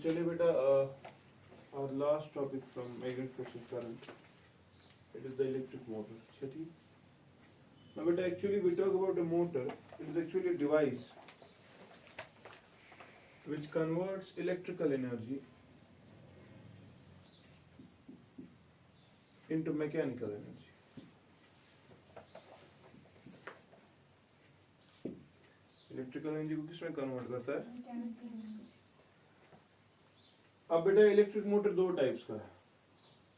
चलिए बेटा, our last topic from magnetic current, it is the electric motor. चलिए, now beta actually we talk about a motor. It is actually a device which converts electrical energy into mechanical energy. Electrical energy को किसमें convert करता है? अब बेटा electric motor दो types का है.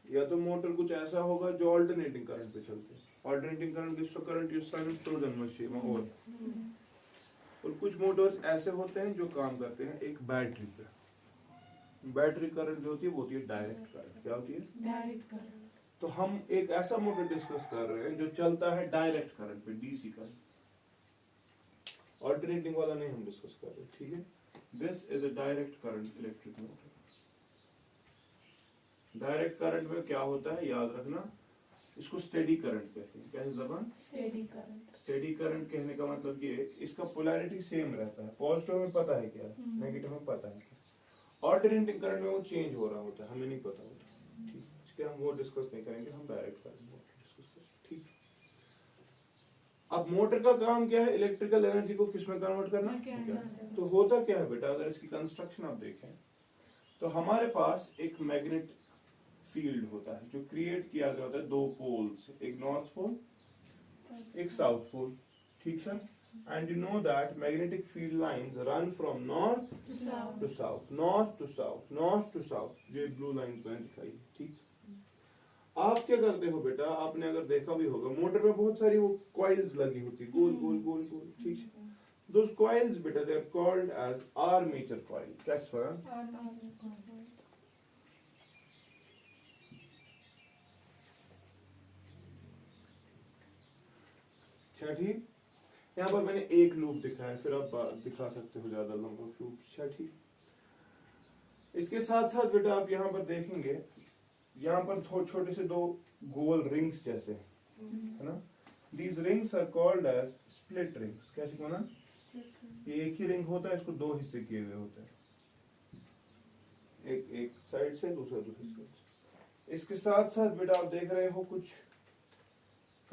या तो मोटर कुछ ऐसा होगा जो ऑल्टरनेटिंग करंट पे चलते हैं. ऑल्टरनेटिंग करंट किसको करंट यूज मशीन और कुछ मोटर्स ऐसे होते हैं जो काम करते हैं एक बैटरी पे. बैटरी करंट जो होती है वो होती है डायरेक्ट करंट. क्या होती है? Direct current. तो हम एक ऐसा मोटर डिस्कस कर रहे हैं जो चलता है डायरेक्ट करंट पे, डीसी करंट. ऑल्टरनेटिंग वाला नहीं हम डिस्कस कर रहे. ठीक है. This is a direct current electric motor. Direct current में क्या होता है याद रखना, इसको स्टेडी करंट कहते हैं. कैसे जबान? Steady current. स्टेडी करंट कहने का मतलब ये इसका पोलैरिटी सेम रहता है. पॉजिटिव में पता है क्या, नेगेटिव में पता है क्या. ऑल्टरनेटिंग करंट में वो चेंज हो रहा होता है, हमें नहीं पता होता. ठीक, इसलिए हम वो डिस्कस नहीं करेंगे. हम डायरेक्ट करंट डिस्कस करेंगे. ठीक. अब मोटर का काम क्या है? इलेक्ट्रिकल एनर्जी को किसमें कन्वर्ट करना. तो होता क्या है बेटा, अगर इसकी कंस्ट्रक्शन आप देखें तो हमारे पास एक मैग्नेट फील्ड होता है जो क्रिएट किया गया होता है दो पोल्स, एक नॉर्थ पोल एक साउथ पोल. ठीक है. And you know that magnetic field lines run from north to south, north to south, north to south. ये ब्लू लाइंस मैंने दिखाई है. ठीक. आप क्या करते हो बेटा, आपने अगर देखा भी होगा मोटर में बहुत सारी वो कॉइल्स लगी होती है, गोल गोल गोल गोल. ठीक है. Those coils बेटा they are called as armature coil. That's for ठीक. यहाँ पर मैंने एक लूप दिखाया, फिर आप दिखा सकते हो ज्यादा लंबा लूप. ठीक. इसके साथ साथ बेटा आप यहाँ पर देखेंगे, यहाँ पर छोटे से दो गोल रिंग्स जैसे है ना. These rings are called as split rings. कैसे कहना? ये एक ही रिंग होता है, इसको दो हिस्से किए हुए होते हैं, एक साइड से दूसरे साइड से. इसके साथ साथ बेटा आप देख रहे हो कुछ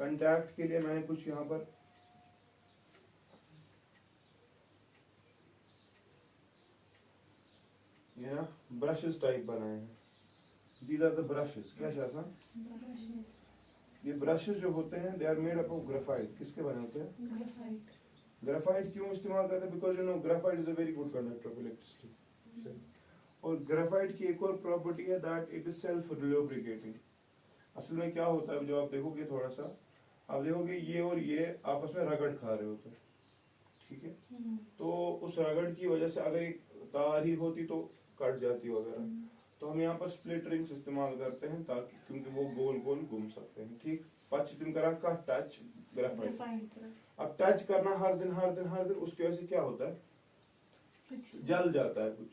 कंटैक्ट के लिए मैंने कुछ यहाँ पर ये ना ब्रशेस टाइप बनाए हैं. These are the brushes. क्या शासन? ये ब्रशेस जो होते हैं they are made up of graphite. किसके बने होते हैं? ग्रेफाइट. ग्रेफाइट क्यों इस्तेमाल करते हैं? Because you know graphite is a very good conductor of electricity. और ग्रेफाइट की एक और प्रॉपर्टी है that it is self lubricating. असल में क्या होता है, जो आप देखोगे थोड़ा सा, आप देखोगे ये और ये आपस में रगड़ खा रहे होते हैं. ठीक है. तो उस रगड़ की वजह से अगर एक तार ही होती तो कट जाती वगैरह. तो हम यहाँ पर स्प्लिट रिंग्स इस्तेमाल करते हैं ताकि, क्योंकि वो गोल गोल घूम सकते हैं. ठीक. पश्चिम करा का टच ग्रेफाइट. अब टच करना हर दिन उसकी वजह से क्या होता है, जल जाता है कुछ.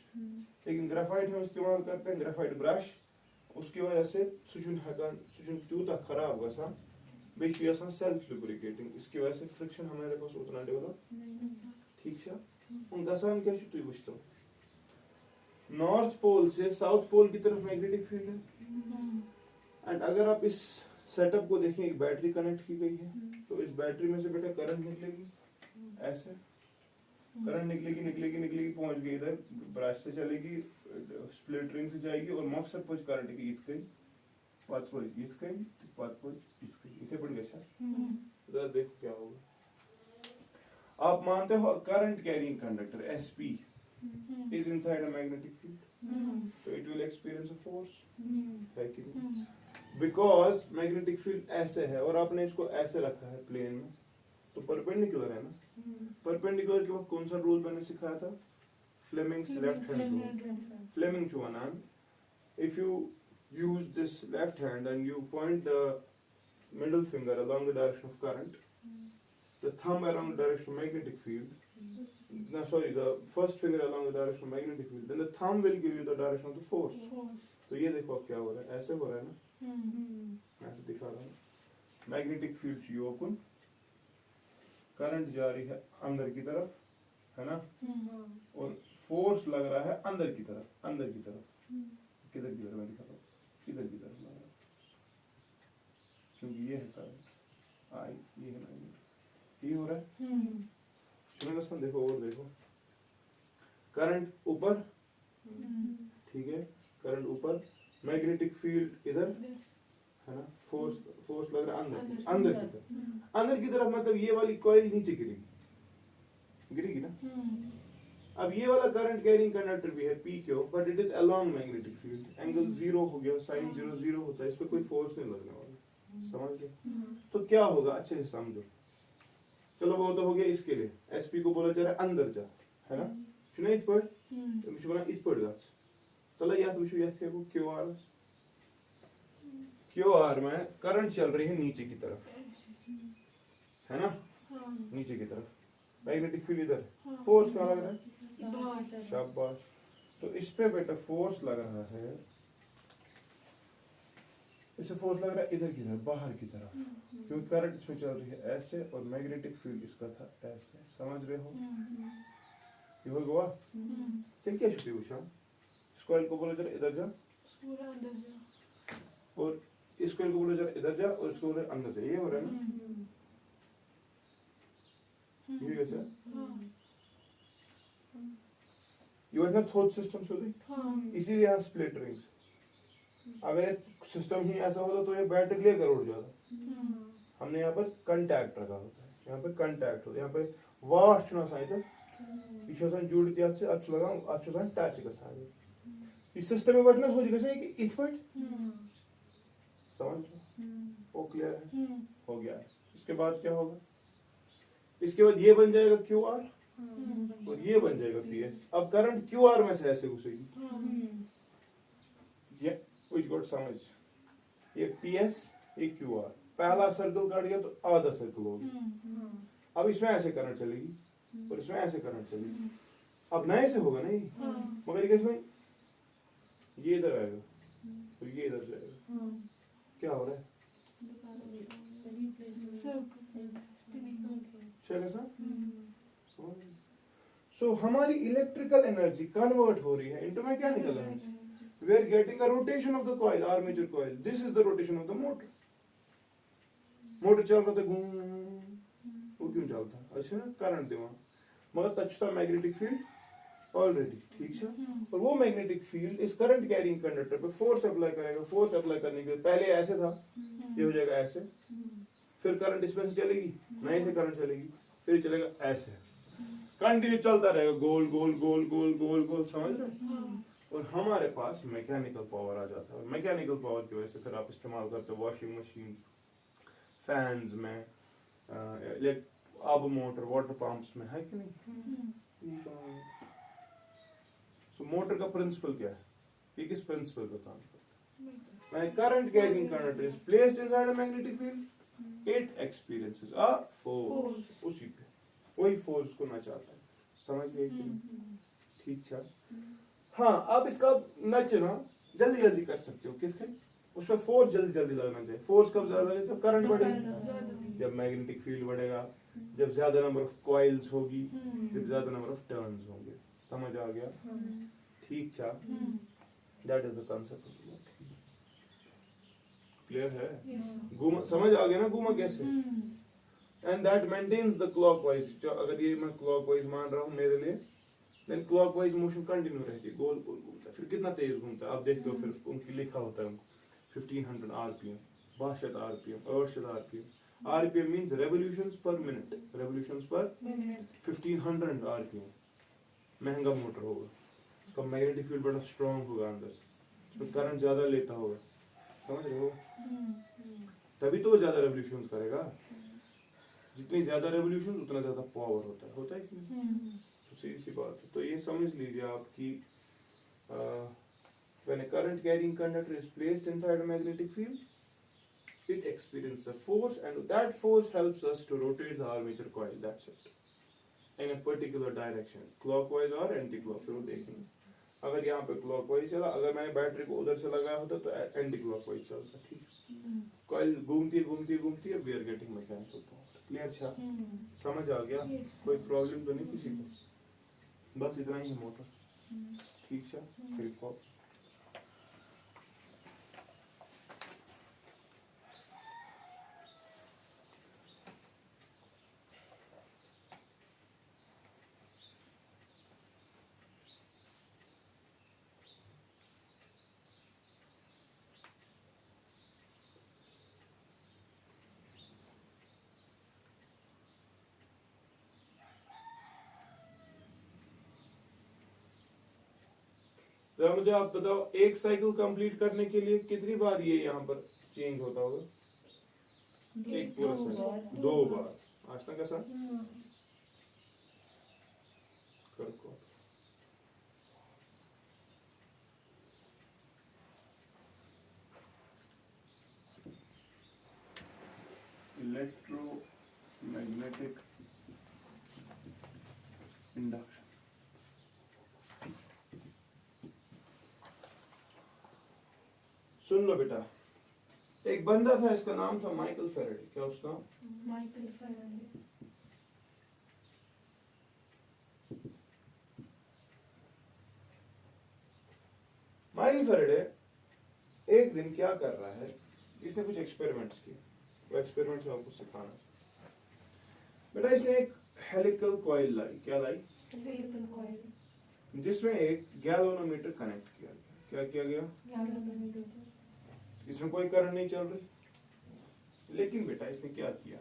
लेकिन ग्रेफाइट हम इस्तेमाल करते हैं, ग्रेफाइट ब्रश. उसकी वजह से सुचुन त्यूता खराब गसा बेशि आसान सेल्फ लुब्रिकेटिंग. इसकी वजह से फ्रिक्शन हमारे पास उतना डेवलप. ठीक है. उन गसान क्या तुम बुझते नॉर्थ पोल से साउथ पोल की तरफ मैग्नेटिक फील्ड है. एंड अगर आप इस सेटअप को देखें, एक बैटरी कनेक्ट की गई है, तो इस बैटरी में से बेटा करंट निकलेगी. ऐसे करंट निकलेगी पहुंच गई इधर, ब्रश से चलेगी, स्प्लिट रिंग से जाएगी और मकसद पहुंच करंट की इत गई, पाथ पहुंच इत गई, पाथ पहुंच इत गई. इथे पड़ गया. जरा देखो क्या होगा. आप मानते हो current carrying conductor SP is inside a magnetic field, so it will experience a force. है कि नहीं? Because magnetic field ऐसे है और आपने इसको ऐसे रखा है प्लेन में, तो परपेंडिकुलर है ना. परपेंडिकुलर के बाद कौन सा रूल मैंने सिखाया था? Fleming's left hand rule. Fleming Chunar. If you use this left hand and you point the middle finger along the direction of current, the thumb along the direction of magnetic field, the first finger along the direction of magnetic field, then the thumb will give you the direction of the force. तो ये देखो अब क्या हो रहा है, ऐसे हो रहा है ना, ऐसे दिखा रहा हूँ. मैग्नेटिक फील्ड चाहिए ओपन, करंट जा रही है अंदर की तरफ, है ना, और फोर्स लग रहा है अंदर की तरफ, अंदर की तरफ, किधर की तरफ मैं दिखाता हूँ, इधर की तरफ लग रहा है, क्योंकि ये है करंट आई, ये है मैग्नेट, ये हो रहा है। सुनो दोस्तों, देखो और देखो, करंट ऊपर, ठीक है, करंट ऊपर, मैग्नेटिक फील्ड इधर है ना, फोर्स लग रहा है अंदर, अंदर की तरफ, अंदर की तरफ मतलब ये वाली कॉइल नीचे गिरेगी, गिरेगी ना। अब ये वाला करंट कैरिंग कंडक्टर भी है P Q, but it is along magnetic field, angle 0 हो गया, साइन 0 0 होता है, इस पे कोई फोर्स नहीं लगने वाला, समझ गए। तो क्या होगा अच्छे से समझो, चलो वो तो हो गया इसके लिए, एसपी को बोला जा रहा है अंदर जा, है ना, शुने इस पर मुझे बोला इस पर गस, चलो या तो विशु यस को क्यू आर में करंट चल रही है नीचे की तरफ, है ना, नीचे की तरफ, मैग्नेटिक फील्ड इधर, फोर्स कहाँ लग रहा है, शाबाश। तो इस पे बेटा फोर्स लग रहा है, इसे फोर्स लग रहा है इधर की तरफ, बाहर की तरफ, क्योंकि करंट इसमें चल रही है ऐसे और मैग्नेटिक फील्ड इसका था ऐसे, समझ रहे हो, ये हो गया। चल क्या छुट्टी उषा, इस कॉइल को बोलो जरा इधर जा, और इस कॉइल को बोलो जरा इधर जा, और इसको बोलो अंदर जा, ये हो रहा है ना, ये कैसे, ये है ना थॉट सिस्टम सुधी, इसीलिए यहाँ स्प्लिट रिंग्स, अगर सिस्टम ही ऐसा होता तो ये बैटरी लेकर उड़ जाता। हमने यहाँ पर कंटैक्ट रखा होता है, यहाँ पे कंटैक्ट होता है, यहाँ पे वाट चुना साइड यह जुड़ दिया से अच्छ लगा अच्छ टच गसान इस सिस्टम में वजन हो गया कि इस पर समझ वो क्लियर है, हो गया। इसके बाद क्या होगा, इसके बाद ये बन जाएगा क्यू आर और ये बन जाएगा पी एस। अब करंट क्यू आर में से ऐसे घुसेगी, ये समझ, ये पी एस ये क्यू आर, पहला सर्कल काट गया तो आधा सर्कल हो गया। अब इसमें ऐसे करंट चलेगी और इसमें ऐसे करंट चलेगी, अब नए से होगा नहीं, मगर इसमें ये इधर आएगा और ये इधर जाएगा, क्या हो रहा है सो हमारी इलेक्ट्रिकल एनर्जी कन्वर्ट हो रही है into mechanical energy. We are getting a rotation of the coil, armature coil. This is the rotation of the motor. Motor चल रहा था घूम, वो क्यों चलता, अच्छा करंट देवा, मगर तचता मैग्नेटिक फील्ड ऑलरेडी, ठीक है। और वो मैग्नेटिक फील्ड इस करंट कैरिंग कंडक्टर पे फोर्स अप्लाई करेगा, फोर्स अप्लाई करने के लिए पहले ऐसे था, ये हो जाएगा ऐसे, फिर करंट इसमें से चलेगी, नए से करंट चलेगी, फिर चलेगा ऐसे, कंटिन्यू चलता रहेगा, गोल गोल गोल गोल गोल गोल, समझ रहे। और हमारे पास मैकेनिकल पावर आ जाता है, और मैकेनिकल पावर की वजह से फिर आप इस्तेमाल करते हो वॉशिंग मशीन, फैंस में, अब मोटर, वाटर पंप्स में, है कि नहीं। सो मोटर का प्रिंसिपल क्या है, ये किस प्रिंसिपल पे काम करता है। Current carrying conductor is placed inside a magnetic field, it experiences a force, उसी पे वही फोर्स को नचाता है, समझ गए कि नहीं, ठीक है। हाँ, आप इसका नचना जल्दी जल्दी कर सकते हो, किसके, उसमें फोर्स जल्दी जल्दी लगना चाहिए। फोर्स कब ज्यादा लगेगा, जब करंट बढ़ेगा, जब मैग्नेटिक फील्ड बढ़ेगा, जब ज्यादा नंबर ऑफ कॉइल्स होगी, जब ज्यादा नंबर ऑफ टर्न्स होंगे, समझ आ गया, ठीक था। That is the concept, clear है, घूमा समझ आ गया ना, घूमा कैसे, and that maintains the clockwise. अगर ये मैं क्लॉकवाइज मान रहा हूँ मेरे लिए, देन क्लॉकवाइज मोशन कंटिन्यू रहती है, गोल गोल घूमता है, फिर कितना तेज घूमता है आप देखते हो, फिर उनकी लिखा होता है 1500 RPM, 62 RPM, 68 RPM. RPM means revolutions पर मिनट, रेवोल्यूशंस पर 1500 आरपीएम। महंगा मोटर होगा, उसका मैग्नेटिक फील्ड बड़ा स्ट्रॉन्ग होगा अंदर, उसमें करंट ज्यादा लेता होगा, समझ रहे हो, तभी तो वो ज्यादा रेवोल्यूशंस करेगा। जितनी ज्यादा रेवोल्यूशन उतना ज्यादा पावर होता है कि नहीं, सीधी सी बात है। तो ये समझ लीजिए आप कि when a current carrying conductor is placed inside a magnetic field, it experiences a force, and that force helps us to rotate the armature coil, that's it, in a particular direction, clockwise or anti-clockwise। फिर वो देखेंगे, अगर यहाँ पे clockwise चला, अगर मैंने battery को उधर से लगाया होता तो एंटी क्लॉकवाइज चलता, ठीक। कॉइल घूमती घूमती घूमती है, we are getting mechanical power, clear था, समझ आ गया, कोई प्रॉब्लम तो नहीं किसी को। बस इतना ही है मोटर, ठीक है। फिर को जरा मुझे आप बताओ, एक साइकिल कंप्लीट करने के लिए कितनी बार ये यहाँ पर चेंज होता होगा? एक पूरा साइकिल 2 बार। आशना का साथ कर को इलेक्ट्रोमैग्नेटिक इंडक्शन। सुन लो बेटा, एक बंदा था, इसका नाम था माइकल फैराडे। क्या उसका? Michael Faraday. माइकल फैराडे एक दिन क्या कर रहा है, इसने कुछ एक्सपेरिमेंट्स किए। वो एक्सपेरिमेंट्स में आपको सिखाना है बेटा। इसने एक हेलिकल कॉइल लाई। क्या लाई? हेलिकल कॉइल, जिसमें एक गैल्वेनोमीटर कनेक्ट किया गया। क्या किया गया? गैल्वेनोमीटर। इसमें कोई करंट नहीं चल रही, लेकिन बेटा इसने क्या किया,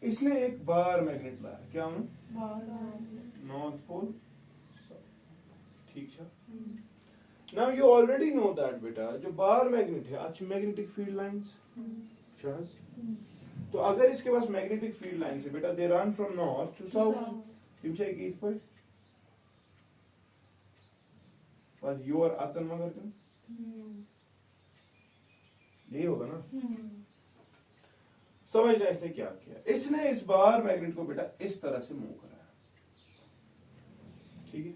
इसने एक बार मैग्नेट लाया। क्या हूं? नॉर्थ पोल, ठीक है। Now you already know that बेटा, जो बार मैग्नेट है अच्छी मैग्नेटिक फील्ड लाइंस। तो अगर इसके पास मैग्नेटिक फील्ड लाइंस है बेटा, they run from north to south. तुम चाहिए इस पर बस योर अचन मगर तुम यही होगा ना। समझना इसने क्या किया, इसने इस बार मैग्नेट को बेटा इस तरह से मूव कराया, ठीक है।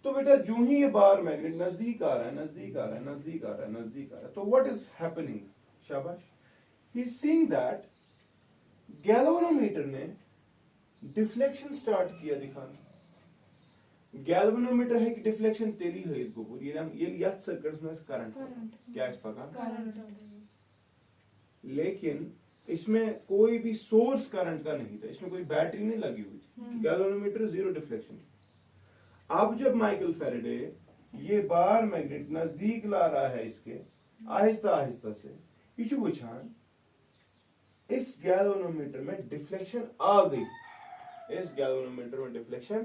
तो बेटा जो ही ये बार मैग्नेट नजदीक आ रहा है, नजदीक आ रहा है, नजदीक आ रहा है, नजदीक आ रहा है, तो व्हाट इज हैपनिंग? शाबाश, he is seeing that galvanometer ने डिफ्लेक्शन स्टार्ट किया दिखाना। गैल्वेनोमीटर है कि डिफ्लेक्शन तेली है इसको पूरी ये याद सर्किट में करंट क्या इस प्रकार, लेकिन इसमें कोई भी सोर्स करंट का नहीं था, इसमें कोई बैटरी नहीं लगी हुई थी। Galvanometer zero deflection. अब जब माइकल फैराडे ये बार मैग्नेट नजदीक ला रहा है इसके आहिस्ता आहिस्ता से, ये वुछान इस गैल्वेनोमीटर में डिफ्लेक्शन आ गई। इस गैल्वेनोमीटर में डिफ्लेक्शन,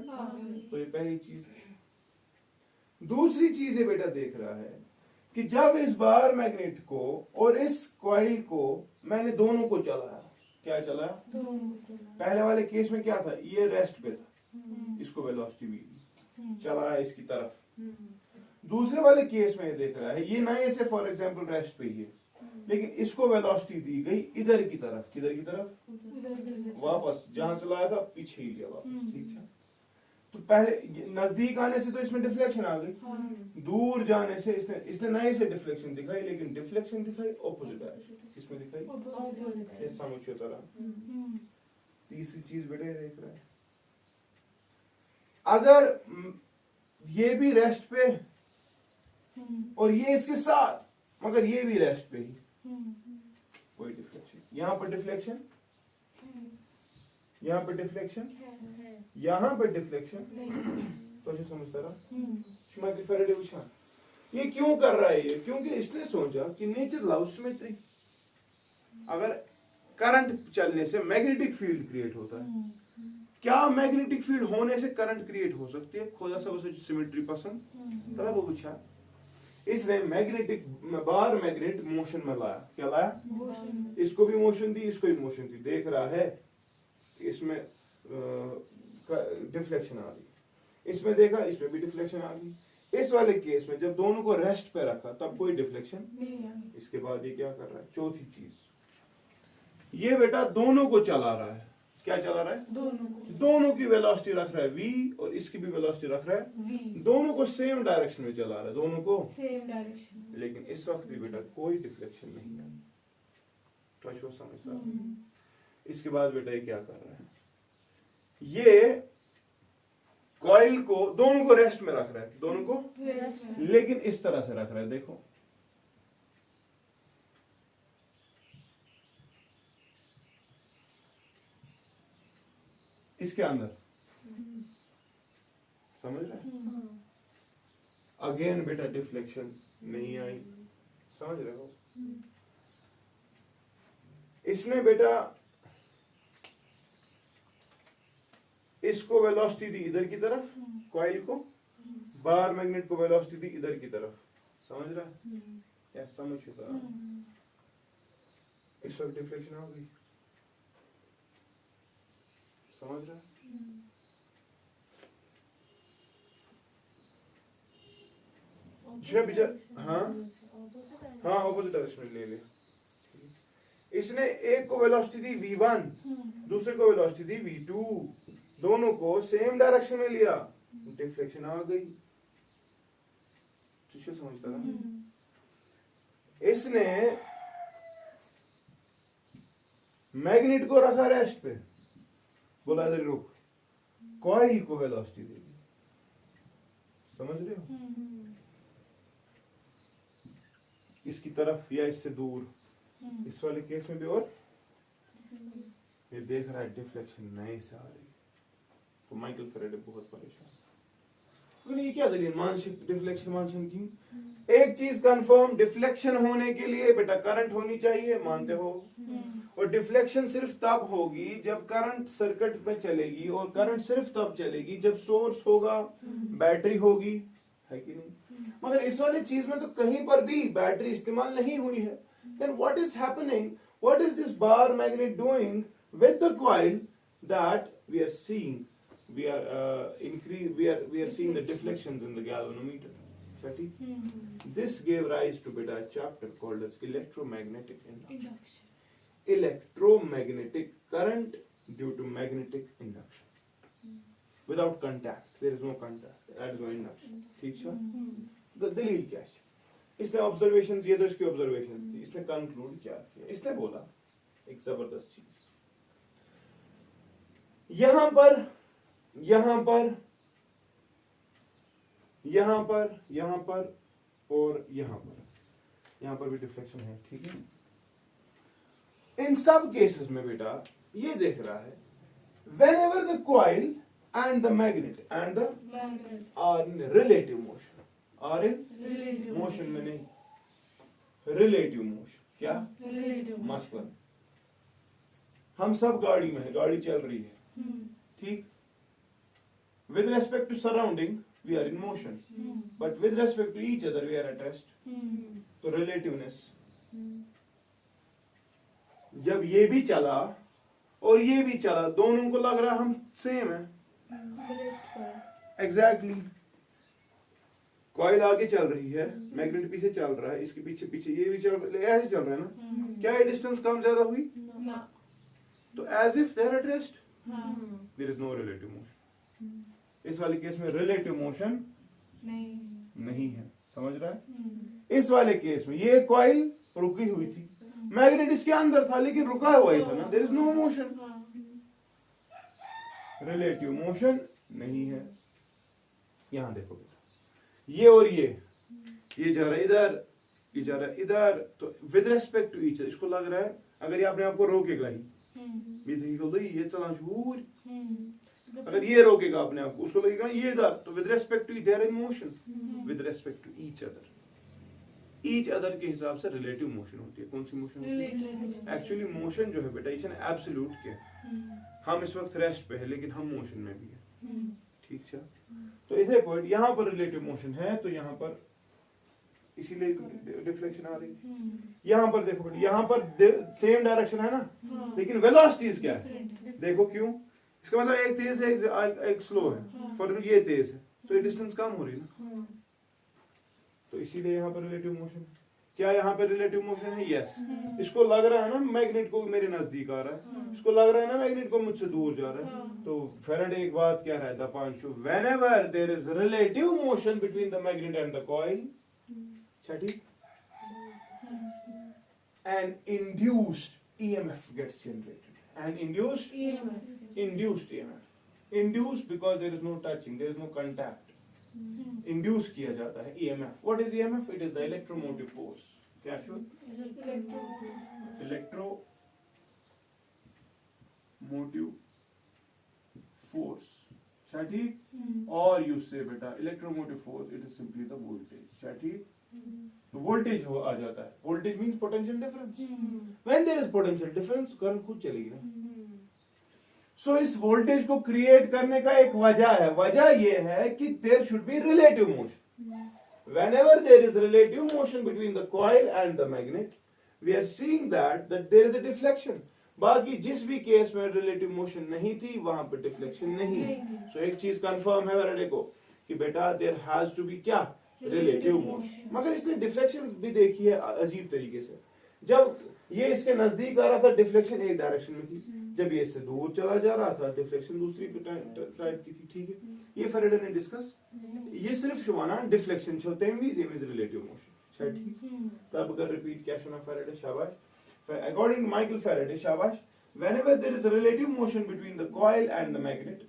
तो ये पहली चीज थी। दूसरी चीज ये बेटा देख रहा है कि जब इस बार मैग्नेट को और इस कॉइल को मैंने दोनों को चलाया। क्या चलाया? पहले वाले केस में क्या था, ये रेस्ट पे था, इसको वेलोसिटी वी चलाया इसकी तरफ। दूसरे वाले केस में ये देख रहा है, ये नए से फॉर एग्जांपल रेस्ट पे ही है, लेकिन इसको वेलोसिटी दी गई इधर की तरफ। किधर की तरफ? वापस जहां से लाया था पीछे ही लिया वापस, ठीक है। तो पहले नजदीक आने से तो इसमें डिफ्लेक्शन आ गई, दूर जाने से इसने नए से डिफ्लेक्शन दिखाई, लेकिन डिफ्लेक्शन दिखाई ऑपोजिट डायरेक्शन। किसमें दिखाई? इस समुच्चय तरह। तीसरी चीज बेटे देख रहा है, अगर ये भी रेस्ट पे और ये इसके साथ, मगर ये भी रेस्ट पे ही, कोई डिफ्लेक्शन। यहां पर डिफ्लेक्शन, यहां पर डिफ्लेक्शन, यहां पर डिफ्लेक्शन। तो ऐसे समझता रहा माइकल फैराडे पूछा ये क्यों कर रहा है ये, क्योंकि इसने सोचा कि नेचर लव्स सिमेट्री। अगर करंट चलने से मैग्नेटिक फील्ड क्रिएट होता है, क्या मैग्नेटिक फील्ड होने से करंट क्रिएट हो सकती है? खोजा सब उसे सिमेट्री पसंद, तब वो पूछा। इसने मैग्नेटिक बार मैग्नेट मोशन में लाया। क्या लाया? इसको भी मोशन दी, इसको भी मोशन दी। देख रहा है कि इसमें डिफ्लेक्शन आ रही, इसमें देखा इसमें भी डिफ्लेक्शन आ गई। इस वाले केस में जब दोनों को रेस्ट पे रखा तब कोई डिफ्लेक्शन नहीं। इसके बाद ये क्या कर रहा है? चौथी चीज, ये बेटा दोनों को चला रहा है। क्या चला रहा है? दोनों की वेलोसिटी रख रहा है v और इसकी भी वेलोसिटी रख रहा है v। दोनों को सेम डायरेक्शन में चला रहा है, दोनों को सेम डायरेक्शन। लेकिन इस वक्त भी बेटा कोई डिफ्लेक्शन नहीं है। तो समझता है। इसके बाद बेटा ये क्या कर रहा है, ये कॉइल को दोनों को रेस्ट में रख रहा है, दोनों को, रेस्ट में। लेकिन इस तरह से रख रहा है, देखो इसके अंदर, समझ रहे हैं? अगेन बेटा डिफ्लेक्शन नहीं आई, समझ रहे हो? इसने बेटा इसको वेलोसिटी दी इधर की तरफ, कॉइल को, बार मैग्नेट को वेलोसिटी दी इधर की तरफ, समझ रहा है? या समझ चुका? इस वक्त डिफ्लेक्शन हो गई, समझ रहा है? हाँ हाँ, ऑपोजिट डायरेक्शन में ले लिया। इसने एक को वेलोसिटी दी v1, दूसरे को वेलोसिटी दी v2, दोनों को सेम डायरेक्शन में लिया, डिफ्लेक्शन आ गई। तुझे समझता ना? इसने मैग्नेट को रखा रेस्ट पे, बोला इधर रुक, कॉइल को वेलोसिटी दे दी, समझ रहे हो? इसकी तरफ या इससे दूर, इस वाले केस में भी, और ये देख रहा है डिफ्लेक्शन नहीं से आ रही, तो माइकल फेराडे बहुत परेशान। ये क्या दलील, मानसिक डिफ्लेक्शन मानसिक की? एक चीज कंफर्म, डिफ्लेक्शन होने के लिए बेटा करंट होनी चाहिए, मानते हो? और डिफ्लेक्शन सिर्फ तब होगी जब करंट सर्किट पे चलेगी, और करंट सिर्फ तब चलेगी जब सोर्स होगा, बैटरी होगी, है कि नहीं? मगर इस वाली चीज में तो कहीं पर भी बैटरी इस्तेमाल नहीं हुई है। Then what is happening? What is this bar magnet doing with the coil that we are seeing? We are seeing the deflections in the galvanometer. Chati? This gave rise to beta a chapter called as electromagnetic induction. Electromagnetic current due to magnetic induction. Without contact, there is no contact. That is no induction. ठीक है? The दलील क्या है? इसने observation दिए तो इसकी observation थी, इसने कंक्लूड क्या किया? इसने बोला एक जबरदस्त चीज, यहां पर यहां पर यहां पर यहां पर और यहां पर भी डिफ्लेक्शन है, ठीक है? इन सब केसेस में बेटा ये देख रहा है, whenever the coil and the magnet and the are in relative motion, are in motion में नहीं, रिलेटिव मोशन। क्या? मसलन हम सब गाड़ी में है, गाड़ी चल रही है, ठीक? With respect to surrounding we are in motion, but with respect to each other we are at rest. तो रिलेटिवनेस, जब ये भी चला और ये भी चला, दोनों को लग रहा हम सेम है। एग्जैक्टली कॉइल आगे चल रही है, मैग्नेट पीछे चल रहा है, इसके पीछे पीछे ये भी ऐसे चल रहा है ना? क्या ये डिस्टेंस कम ज्यादा हुई? तो as if there at rest, there is no relative motion. इस वाले केस में रिलेटिव मोशन नहीं है, समझ रहा है? इस वाले केस में ये कॉइल रुकी हुई थी, मैग्नेट इसके अंदर था लेकिन रुका हुआ ही था ना, there is no motion, relative motion नहीं है। यहां देखो बेटा, ये और ये जा रहा है इधर, ये जा रहा है इधर, तो विद रेस्पेक्ट टू ईच इसको लग रहा है अगर ये अपने आप को रोकेगा ही, ये चला शूर, अगर ये रोकेगा अपने आप को, उसको लगेगा ये इधर, तो with respect to there in motion, with respect to each other के हिसाब से रिलेटिव मोशन होती है। कौन सी मोशन होती है? एक्चुअली मोशन जो है बेटा, इट्स एन एब्सोल्यूट के, हम इस वक्त रेस्ट पे है लेकिन हम मोशन में भी है, ठीक है? तो इसे पॉइंट यहां पर रिलेटिव मोशन है, तो यहां पर इसीलिए डिफ्लेक्शन आ रही थी। यहां पर देखो बेटा, यहां पर सेम डायरेक्शन है ना, लेकिन वेलोसिटीज क्या है? देखो क्यों? इसका मतलब एक तेज है, एक स्लो है, फॉर ये तेज है, तो ये डिस्टेंस कम हो रही है ना, तो इसीलिए यहाँ पर रिलेटिव मोशन। क्या यहाँ पर रिलेटिव मोशन है? यस। इसको लग रहा है ना मैग्नेट को मेरे नजदीक आ रहा है, इसको लग रहा है ना मैग्नेट को मुझसे दूर जा रहा है। तो फेराडे एक बात क्या रहता पांचू, whenever there is relative motion between the magnet and the coil, छठी, an induced EMF gets generated, an induced EMF, induce because there is no touching, there is no contact, induce किया जाता है EMF. What is EMF? It is the electromotive force. क्या should? Electromotive force. क्या ठीक? और you say बेटा electromotive force it is simply the voltage. क्या ठीक? तो वोल्टेज आ जाता है। Voltage means potential difference. When there is potential difference current खुद चलेगी ना। सो इस वोल्टेज को क्रिएट करने का एक वजह है। वजह यह है कि there should be relative motion. Whenever there is relative motion between the coil and the magnet, we are seeing that there is a deflection. बाकी जिस भी केस में रिलेटिव मोशन नहीं थी वहां पर डिफ्लेक्शन नहीं है। सो एक चीज कंफर्म है फैराडे को कि बेटा देयर हैज टू बी क्या? Relative motion. मगर इसने डिफ्लेक्शंस भी देखी है अजीब तरीके से। जब ये इसके नजदीक आ रहा था डिफ्लेक्शन एक डायरेक्शन में थी, जब ये इससे दूर चला जा रहा था डिफ्लेक्शन दूसरी टाइप की थी। ठीक है, ये फैराडे ने डिस्कस। ये सिर्फ शुमाना डिफ्लेक्शन होते हैं सेम इज रिलेटिव मोशन। शायद ठीक। तब अगर रिपीट क्या सुना फैराडे? शाबाश। According to Michael Faraday, shabash, whenever there is a relative motion between the coil and the magnet,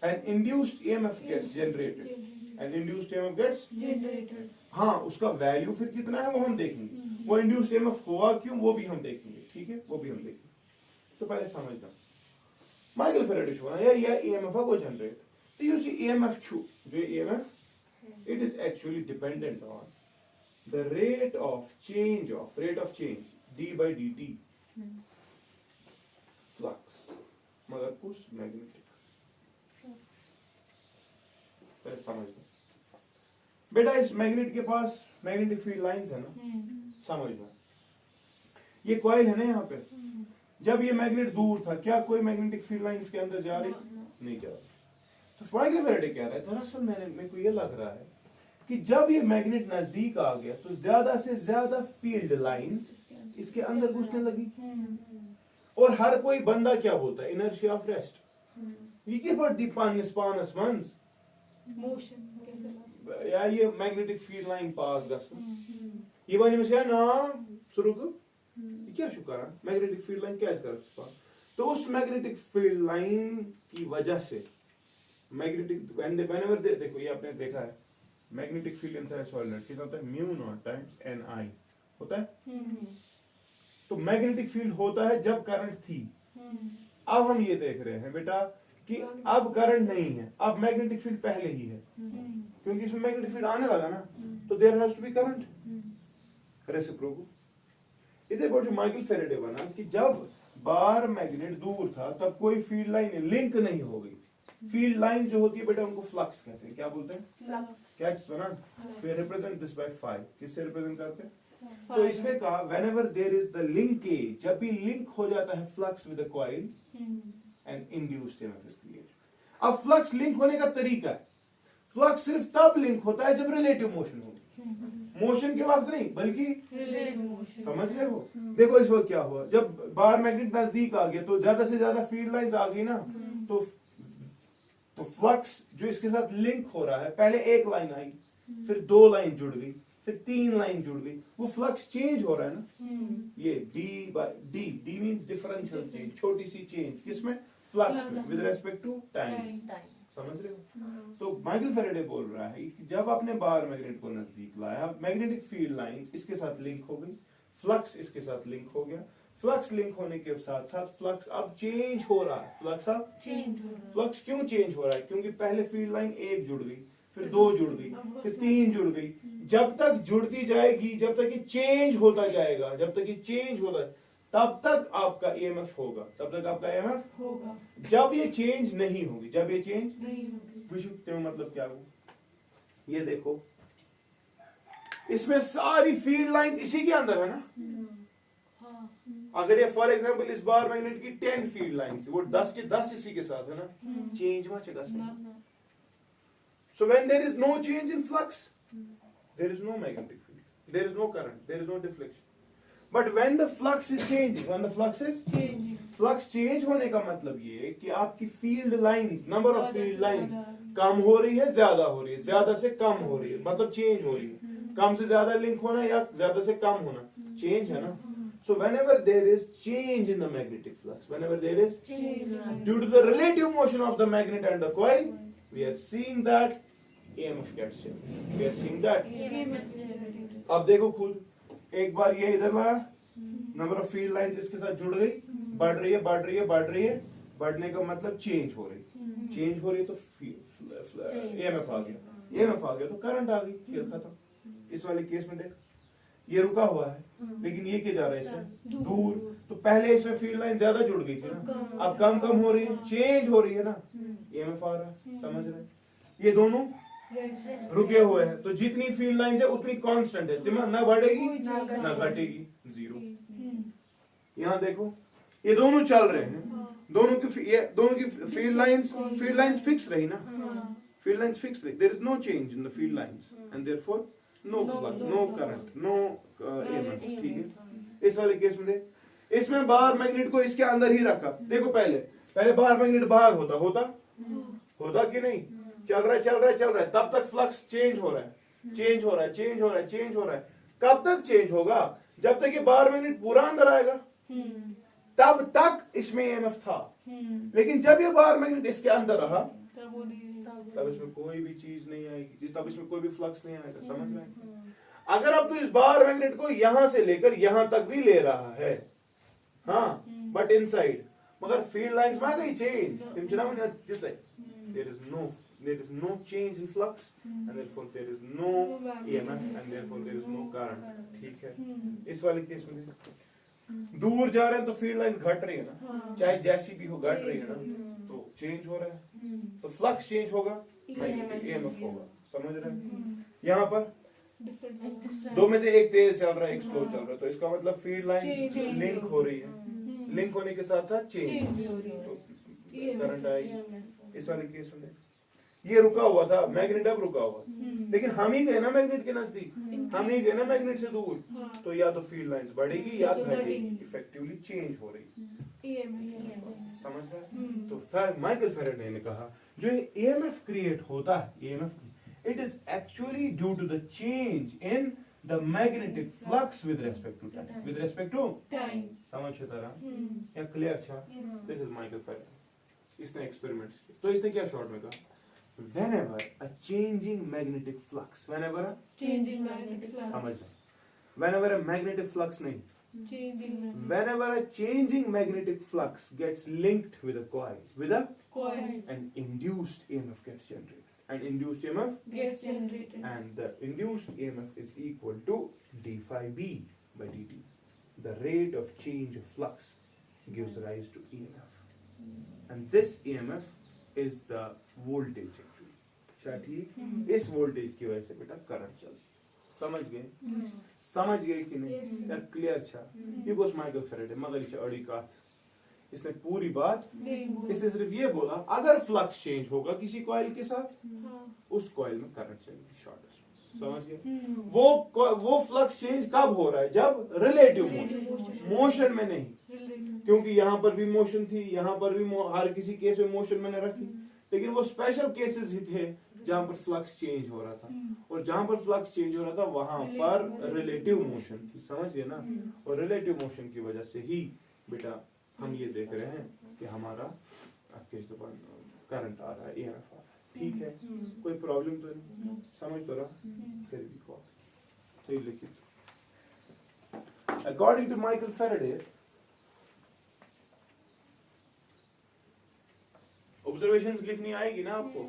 an induced EMF gets generated. An induced EMF gets generated. हाँ, उसका value फिर कितना है वो हम देखेंगे। वो इंड्यूस्ड EMF हुआ क्यों वो भी हम देखेंगे। ठीक है, वो भी हम देखेंगे। तो पहले समझना माइकल फैराडे शो या EMF को जनरेट। तो यू सी EMF जो EMF it is actually dependent on the rate of change d by dt flux मगर कुछ मैग्नेटिक। पहले समझ लो बेटा, इस मैग्नेट के पास मैग्नेटिक फील्ड लाइंस है ना। समझना, ये कॉइल है ना यहाँ पे। जब ये मैग्नेट दूर था क्या कोई मैग्नेटिक फील्ड लाइन इसके अंदर जा रही? नहीं जा रही। तो माइकल फैराडे कह रहा है दरअसल मेरे को ये लग रहा है कि जब ये मैग्नेट नजदीक आ गया तो ज्यादा से ज्यादा फील्ड लाइंस इसके अंदर घुसने लगी। और हर कोई बंदा क्या बोलता है? Inertia of rest. या ये मैग्नेटिक फील्ड लाइन पास गसन ये वन में ना सुरुक ये क्या शुक्र मैग्नेटिक फील्ड लाइन क्या कर सकता। तो उस मैग्नेटिक फील्ड लाइन की वजह से मैग्नेटिक whenever देखो ये आपने देखा है मैग्नेटिक फील्ड इनसाइड सॉलिड कितना होता है? म्यू नॉट टाइम्स Ni होता है। तो मैग्नेटिक फील्ड होता है जब करंट थी। अब हम ये देख रहे हैं बेटा कि अब करंट नहीं है, अब मैग्नेटिक फील्ड पहले ही है क्योंकि इसमें मैग्नेटिक फील्ड आने लगा ना। तो there has to be current reciprocal. इधर पर जो माइकल फैराडे बना कि जब बार मैग्नेट दूर था तब कोई फील्ड लाइन लिंक नहीं हो गई। फील्ड लाइन जो होती है बेटा उनको फ्लक्स कहते हैं। क्या बोलते हैं? फ्लक्स। क्या सुना? फिर रिप्रेजेंट दिस बाय 5। किससे रिप्रेजेंट करते हैं? तो इसने कहा whenever there is the linkage, जब भी लिंक हो जाता है flux with a coil and induced EMF is created. अब फ्लक्स लिंक होने का तरीका है, फ्लक्स सिर्फ तब लिंक होता है जब रिलेटिव मोशन होगी। मोशन के वक्त नहीं बल्कि रिलेटिव मोशन। समझ रहे हो? देखो इस वक्त क्या हुआ, जब बार मैग्नेट नजदीक आ गया तो ज्यादा से ज्यादा फील्ड लाइंस आ गई ना। तो फ्लक्स जो इसके साथ लिंक हो रहा है, पहले एक लाइन आई, फिर 2 लाइन जुड़ गई, फिर 3 लाइन जुड़ गई, वो फ्लक्स चेंज हो रहा है ना। ये डी मींस डिफरेंशियल चेंज, छोटी सी चेंज किसमें? फ्लक्स में विद रिस्पेक्ट टू टाइम। समझ रहे हो? तो माइकल फैराडे बोल रहा है कि जब आपने बार मैग्नेट को नजदीक लाया, मैग्नेटिक फील्ड लाइंस इसके साथ लिंक हो गई, फ्लक्स इसके साथ लिंक हो गया। फ्लक्स लिंक होने के साथ साथ फ्लक्स अब चेंज हो रहा है। फ्लक्स अब चेंज हो रहा है। फ्लक्स क्यों चेंज हो रहा है? क्योंकि पहले फील्ड लाइन 1 जुड़ गई, फिर 2 जुड़ गई, फिर 3 जुड़ गई। जब तक जुड़ती जाएगी, जब तक ये चेंज होता जाएगा, जब तक ये चेंज होता है तब तक आपका EMF होगा, तब तक आपका EMF होगा। जब ये चेंज नहीं होगी, जब ये चेंज नहीं होगी, विशुद्ध मतलब क्या हो? ये देखो इसमें सारी फील्ड लाइंस इसी के अंदर है ना। अगर ये फॉर एग्जांपल इस बार मैग्नेट की 10 फील्ड लाइंस, वो 10 के 10 इसी के साथ है ना। चेंज हुआ चेगा। So when there is no change in flux, there is no magnetic field, there is no current, there is no deflection. But when the flux is changing, when the flux is changing, flux change होने का मतलब ये है कि आपकी field lines, number of field lines कम हो रही है, ज्यादा हो रही है, ज्यादा से कम हो रही है, मतलब change हो रही है। कम से ज्यादा लिंक होना या ज्यादा से कम होना, change है ना। So whenever there is change in the magnetic flux, whenever there is Change. due to the relative motion of the magnet and the coil, we are seeing that EMF gets changed. We are seeing that. EMF generated. अब देखो खुद, एक बार ये इधर लाया, number of field lines इसके साथ जुड़ गई, बढ़ रही है बढ़ रही है बढ़ रही है, बढ़ने का मतलब चेंज हो रही, चेंज हो रही है तो EMF आ गया, EMF आ गया तो करंट आ गई, खेल खत्म। इस वाले केस में देख, ये रुका हुआ है लेकिन ये क्या जा रहा है इससे दूर, तो पहले इसमें फील्ड लाइन ज्यादा जुड़ गई थी ना, अब कम कम हो रही है, चेंज हो रही है ना, EMF आ रहा है, समझ रहे हैं? ये दोनों रुके हुए हैं, तो जितनी फील्ड लाइन है उतनी कांस्टेंट है, दिमाग ना बढ़ेगी ना घटेगी, जीरो। यहाँ देखो ये दोनों चल रहे हैं, दोनों की फील्ड लाइंस फिक्स रही ना, फील्ड लाइंस फिक्स रही, there is no change in the field lines and therefore no current, no EMF, ठीक है? इस वाले केस में देख, इसमें बाहर मैग्नेट को इसके अंदर ही रखा, देखो पहले बाहर मैग्नेट बाहर होता कि नहीं, चल रहा है, तब तक फ्लक्स चेंज हो रहा है, कब तक चेंज होगा? जब तक ये बाहर मैग्नेट पूरा अंदर आएगा, तब तक इसमें EMF था, लेकिन जब ये बाहर मैग्नेट इसके अंदर रहा, तब इसमें कोई भी चीज नहीं आएगी, तब इसमें कोई भी फ्लक्स नहीं आएगा, समझ रहे हैं? अगर अब तो इस बाहर मैग्नेट को यहां से लेकर यहां तक भी ले रहा है, हाँ, बट इनसाइड, मगर फील्ड लाइंस में आ गई change, there is no change in flux and therefore there is no EMF and therefore there is no current, ठीक है? इस वाले केस में दूर जा रहे हैं तो फील्ड लाइन घट रही है ना, चाहे जैसी भी हो घट रही है ना, तो चेंज हो रहा है, तो फ्लक्स चेंज होगा, EMF होगा, समझ रहे हैं? यहाँ पर दो में से एक तेज चल रहा है, एक स्लो चल रहा है, तो इसका मतलब फील्ड लाइन लिंक हो रही है, लिंक होने के साथ साथ चेंज, तो करंट आएगी। इस वाले केस में ये रुका हुआ था मैग्नेट, अब रुका हुआ, लेकिन हम ही गए ना मैग्नेट के नजदीक, हम ही गए ना मैग्नेट से दूर, तो या तो फील्ड लाइंस बढ़ेगी या घटेगी, इफेक्टिवली चेंज हो रही, समझ रहे? तो फिर माइकल फैराडे ने कहा जो EMF क्रिएट होता है, EMF it is actually due to the change in the magnetic flux with respect to time, with respect to time, समझ तरह या क्लियर? अच्छा, दिस इज माइकल फैराडे, इसने एक्सपेरिमेंट्स किए, तो इसने क्या शॉर्ट में कहा, whenever a changing magnetic flux, whenever a changing magnetic flux, समझ लो, whenever a magnetic flux नहीं, whenever a changing magnetic flux gets linked with a coil, an induced EMF gets generated, and induced EMF gets generated, and the induced EMF is equal to d phi b by dt. The rate of change of flux gives rise to EMF, and this EMF is the voltage actually, अच्छा ठीक? इस voltage की वजह से बेटा current चल, समझ गए कि नहीं? या क्लियर? अच्छा, ये गोस माइकल फैराडे मगर इसे अड़ी काथ, इसने पूरी बात, इसने सिर्फ ये बोला अगर फ्लक्स चेंज होगा किसी कॉइल के साथ, उस कॉइल में करंट चलेगी, शॉर्ट, समझ गए? वो फ्लक्स चेंज कब हो रहा है? जब रिलेटिव मोशन में नहीं, क्योंकि यहाँ पर भी मोशन थी, यहाँ पर भी हर किसी केस में मोशन मैंने रखी, लेकिन वो स्पेशल केसेस ही थे जहाँ पर फ्लक्स चेंज हो रहा था, और जहाँ पर फ्लक्स चेंज हो रहा था वहां पर रिलेटिव मोशन थी, समझ गए ना? और रिलेटिव मोशन की वजह से ही बेटा हम ये देख रहे हैं कि हमारा करंट आ रहा है, EMF आ रहा है, ठीक है? कोई प्रॉब्लम तो नहीं, समझ तो रहा? फिर भी कॉल तो ये लिखित, according to Michael Faraday, observations लिखनी आएगी ना आपको,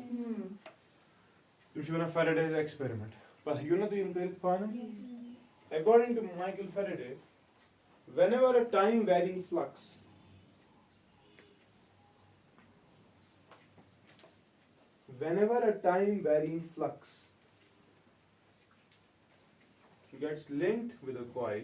तुम Faraday's experiment, पर you know तो इनको एक पाना, according to Michael Faraday, whenever a time varying flux gets linked with a coil,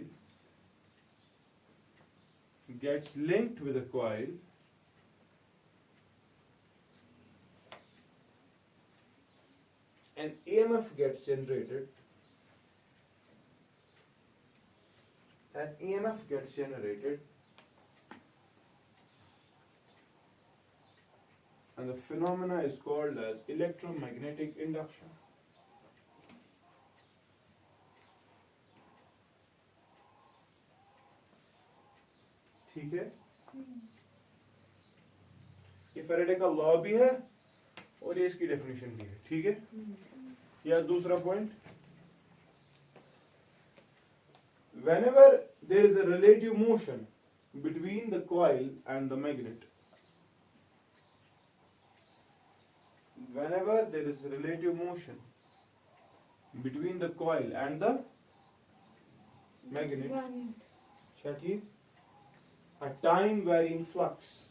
an EMF gets generated, and the phenomena is called as electromagnetic induction. ठीक है, ये फैराडे का law भी है और ये इसकी डेफिनेशन भी है, ठीक है। या दूसरा point, whenever there is a relative motion between the coil and the magnet, whenever there is relative motion between the coil and the magnet, Shati, a time varying flux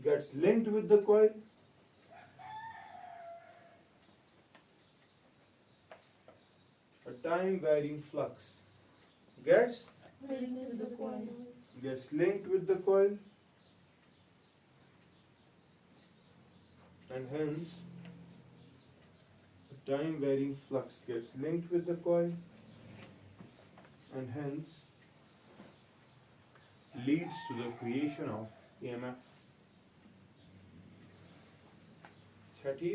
gets linked with the coil a time varying flux gets linked with the coil and hence a time varying flux gets linked with the coil and hence leads to the creation of EMF. Chhathi,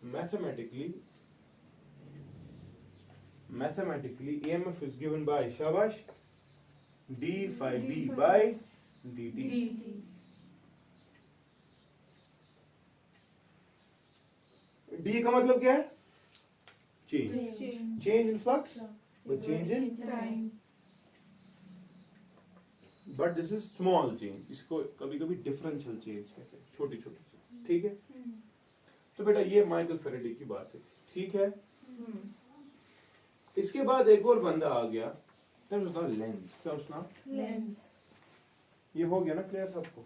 mathematically EMF is given by shabash d phi b by dt. d का मतलब क्या है? Change in flux, but change in time. but this is small change. इसको कभी कभी differential change कहते हैं, छोटी छोटी चीज, ठीक है। तो बेटा ये माइकल फैराडे की बात है, ठीक है। इसके बाद एक और बंदा आ गया, क्या उसका लेंस, क्या उसका Lens. ये हो गया ना क्लियर सबको?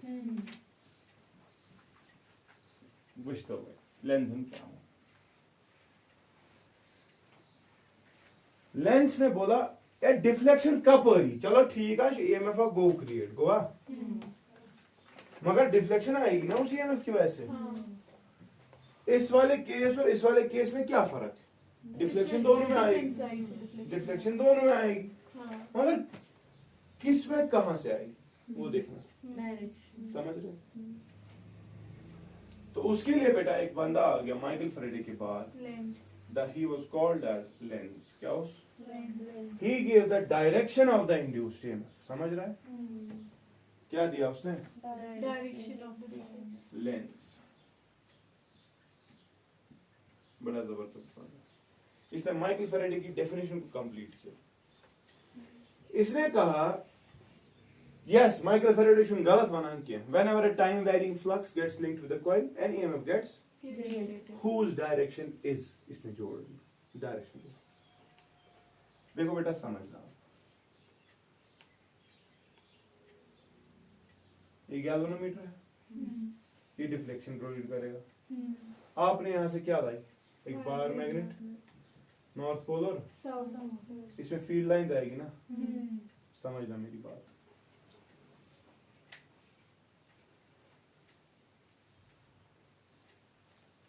बुझता हुआ लेंस क्या हो। लेंस ने बोला यार डिफ्लेक्शन कब हो रही, चलो ठीक है ईएमएफ गो क्रिएट गोवा, मगर डिफ्लेक्शन आएगी ना उस ईएमएफ की वजह से। इस वाले केस और इस वाले केस में क्या फर्क है? डिफ्लेक्शन दोनों में आएगी, डिफ्लेक्शन दोनों में आएगी, मगर किस में कहां से आएगी वो देखना, समझ रहे? तो उसके लिए बेटा एक बंदा आ गया माइकल फैराडे के बाद, that he was called as Lenz. क्या उस? He gave the direction of the induced EMF. समझ रहा है? क्या दिया उसने? Direction of the lens. Lenz. बड़ा जबरदस्त बात है। इसने माइकल फैराडे की डेफिनेशन को कंप्लीट किया। इसने कहा yes, माइकल फैराडे शुन गलत वनान किया। Whenever a time varying flux gets linked with the coil, an EMF gets whose direction is, इसने जोड़ दी डायरेक्शन। देखो बेटा समझना, ये गैल्वेनोमीटर है, ये डिफ्लेक्शन प्रोड्यूस करेगा। आपने यहां से क्या लाई, एक बार मैग्नेट, नॉर्थ पोल और इसमें फील्ड लाइंस आएगी ना, समझना मेरी बात।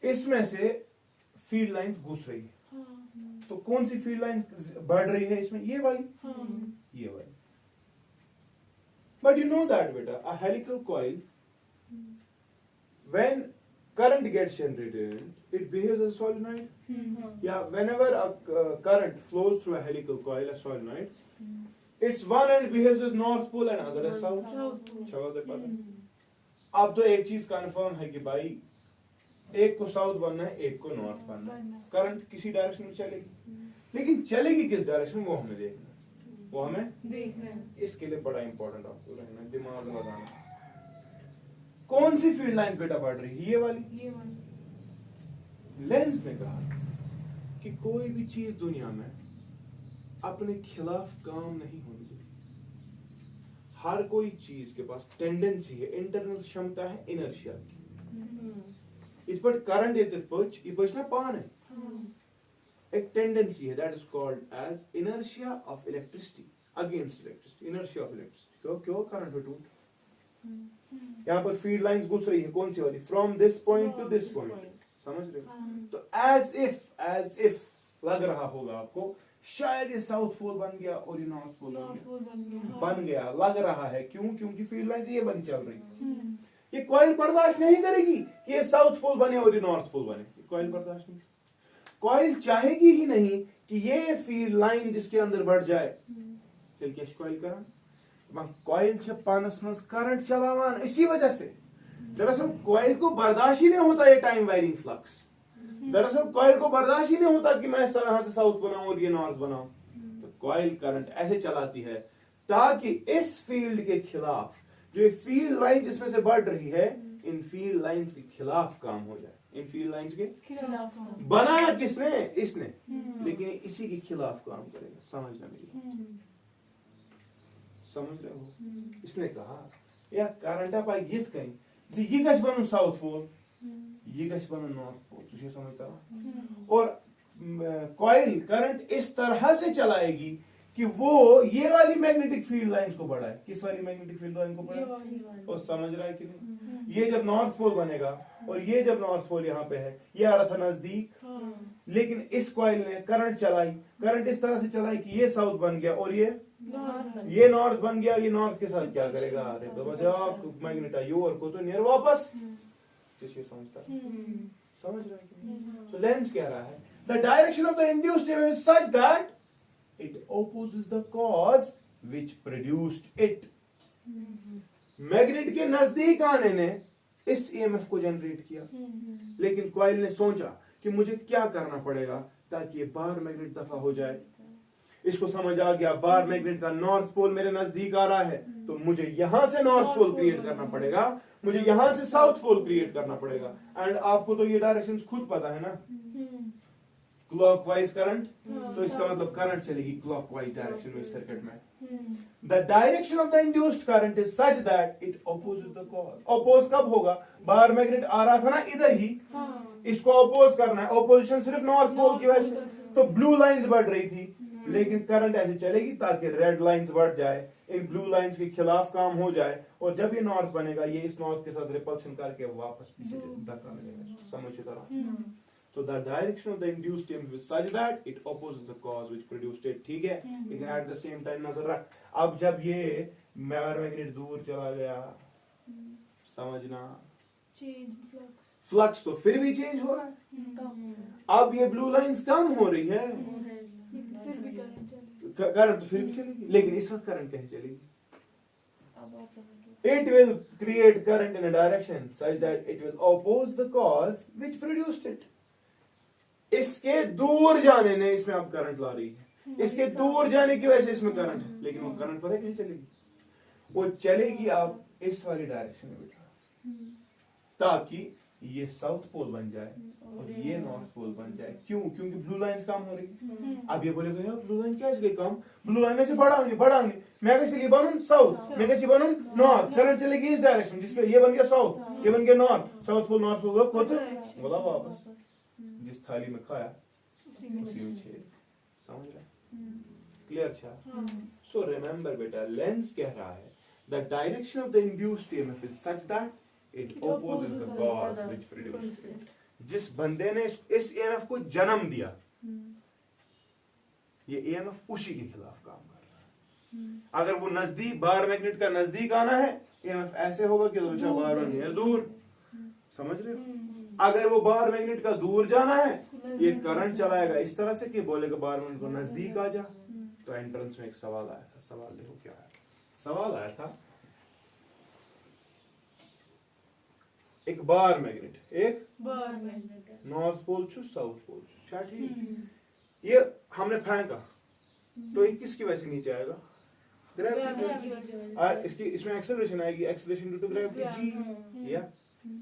इसमें से फील्ड लाइंस घुस रही है, तो कौन सी फील्ड लाइंस बढ़ रही है इसमें? ये वाली, ये वाली। बट यू नो दैट बेटा, अ helical coil when current gets generated, it behaves as a solenoid. Yeah, whenever a current flows through a helical coil, a solenoid, its one end behaves as north pole and other as south. अब तो एक चीज confirm है कि भाई एक को south बनना है, एक को नॉर्थ बनना है। करंट किसी डायरेक्शन में चलेगी, लेकिन चलेगी किस डायरेक्शन वो हमें देखना है, वो हमें देखना है। इसके लिए बड़ा इंपॉर्टेंट आपको रहना, दिमाग लगाना। कौन सी फील्ड लाइन बेटा बढ़ रही है? ये वाली। लेंस ने कहा कि कोई भी चीज दुनिया में अपने खिलाफ काम नहीं होनी चाहिए। हर कोई चीज के पास टेंडेंसी है, इंटरनल क्षमता है इनर्शिया की। इस पर करंट ये बचना पान है, एक टेंडेंसी है, that is called as inertia of electricity against electricity, inertia of electricity. क्यों करंट पे टूट, यहाँ पर फील्ड लाइंस घुस रही है, कौन सी वाली? From this point two this point, समझ रहे हो? तो एज इफ लग रहा होगा आपको शायद ये साउथ पोल बन गया और ये नॉर्थ पोल बन गया, लग रहा है। क्यों? क्योंकि फील्ड लाइंस ये बनी चल रही। ये कॉइल बर्दाश्त नहीं करेगी कि ये साउथ पोल बने और ये नॉर्थ पोल बने, कॉइल बर्दाश्त नहीं। कॉइल चाहेगी ही नहीं कि ये फील्ड लाइन जिसके अंदर बढ़ जाए। चल क्या कॉइल करा, कॉइल छ पानस मज करंट चलावान इसी वजह से। दरअसल कॉइल को बर्दाश्त ही नहीं होता ये टाइम वेरिंग फ्लक्स। दरअसल कॉइल को बर्दाश्त ही नहीं होता कि मैं यहाँ से साउथ बनाऊं और ये नॉर्थ बनाऊं। तो कॉइल करंट ऐसे चलाती है ताकि इस फील्ड के खिलाफ, जो ये फील्ड लाइन जिसमें से बढ़ रही है, इन फील्ड लाइंस के खिलाफ काम हो जाए। इन फील्ड लाइंस के खिलाफ बनाया किसने? इसने। लेकिन इसी के खिलाफ काम करेगा। समझना मेरी, समझ रहे हो? इसने कहा या करंट आप यिथ कहीं ये गछ बनूं साउथ पोल, ये गछ बनूं नॉर्थ पोल। तुझे समझता? और कॉइल करंट इस तरह से चलाएगी कि वो ये वाली मैग्नेटिक फील्ड लाइंस को बढ़ाए। किस वाली मैग्नेटिक फील्ड लाइन को बढ़ाए? और समझ रहा है कि नहीं? ये जब नॉर्थ पोल बनेगा और ये जब नॉर्थ पोल यहाँ पे है, ये आ रहा था नजदीक, लेकिन इस कॉइल ने करंट चलाई, करंट इस तरह से चलाई कि ये साउथ बन गया और ये नॉर्थ बन गया। ये नॉर्थ के साथ क्या करेगा? अरे तो बस मैग्नेटा यू और को तो नियर वापस। ये समझता है? समझ रहा है कि नहीं? तो लेंस कह रहा है the direction of the induced EMF is such that it opposes the cause which produced it। Magnet के नजदीक आने ने इस ईएमएफ को जनरेट किया, लेकिन कॉइल ने सोचा कि मुझे क्या करना पड़ेगा ताकि ये बार मैग्नेट दफा हो जाए। इसको समझ आ गया बार मैग्नेट का नॉर्थ पोल मेरे नजदीक आ रहा है, तो मुझे यहां से नॉर्थ पोल क्रिएट करना पड़ेगा, मुझे यहां से साउथ पोल क्रिएट करना पड़ेगा। एंड आपको तो ये डायरेक्शंस खुद पता है ना, क्लॉकवाइज करंट, तो इसका मतलब करंट चलेगी क्लॉकवाइज डायरेक्शन में सर्किट में। The direction of the induced current is such that it opposes the cause. Oppose कब होगा? बार मैग्नेट आ रहा था ना इधर ही, इसको अपोज करना है। अपोजिशन सिर्फ नॉर्थ पोल की वजह से, तो ब्लू लाइंस बढ़ रही थी, लेकिन करंट ऐसे चलेगी ताकि रेड लाइंस बढ़ जाए, इन ब्लू लाइंस के खिलाफ काम हो जाए, और जब ये नॉर्थ बनेगा ये इस नॉर्थ के साथ रिपल्शन करके वापस पीछे धक्का मिलेगा। समझ तरह। So the direction of the induced EMF is such that it opposes the cause which produced it। ठीक है, लेकिन at the same time नजर रख, अब जब ये मैग्नेट दूर चला गया, समझना, फ्लक्स तो फिर भी चेंज हो रहा है। अब ये ब्लू लाइंस कम हो रही है, करंट तो फिर भी चलेगी, लेकिन इस वक्त करंट कैसे चलेगी? It will create current in a direction such that it will oppose the cause which produced it। इसके दूर जाने ने इसमें अब करंट ला रही है, इसके दूर जाने की वजह से इसमें करंट है, लेकिन वो करंट पता है कैसे चलेगी? वो चलेगी अब इस वाली डायरेक्शन में बेटा, ताकि ये साउथ पोल बन जाए और ये नॉर्थ पोल बन जाए। क्यों? क्योंकि ब्लू लाइंस काम हो रही है। अब ये बोलेगा यार ब्लू लाइन कैसे गई काम? ब्लू लाइन से बढ़ाऊंगी, मैं कैसे ये बनूं साउथ, मैं कैसे बनूं नॉर्थ, करंट चलेगी इस डायरेक्शन, जिसपे ये बन गया साउथ, ये बन गया north, south pole north pole को बोला वापस जिस थाली में खाया उसी में छेद। समझ रहा? क्लियर? अच्छा, सो रिमेंबर बेटा, लेंस कह रहा है the direction of the induced EMF is such that it opposes the cause which produced it. जिस बंदे ने इस ईएमएफ को जन्म दिया, ये ईएमएफ उसी के खिलाफ काम कर रहा है। अगर वो नजदीक बार मैग्नेट का नजदीक आना है, ईएमएफ ऐसे होगा कि बार मैग्नेट दूर। समझ रहे हो? अगर वो बार मैग्नेट का दूर जाना है, ये करंट चलाएगा इस तरह से कि बोलेगा बार मैग्नेट को नजदीक आ जा। तो एंट्रेंस में एक सवाल आया था, सवाल देखो क्या है। सवाल आया था, एक बार मैग्नेट, एक नॉर्थ पोल छू साउथ पोल छू, ठीक, ये हमने फेंका, तो ये किसकी वजह से नीचे आएगा? ग्रेविटी। इसकी इसमें एक्सेलरेशन आएगी, acceleration due to gravity G. या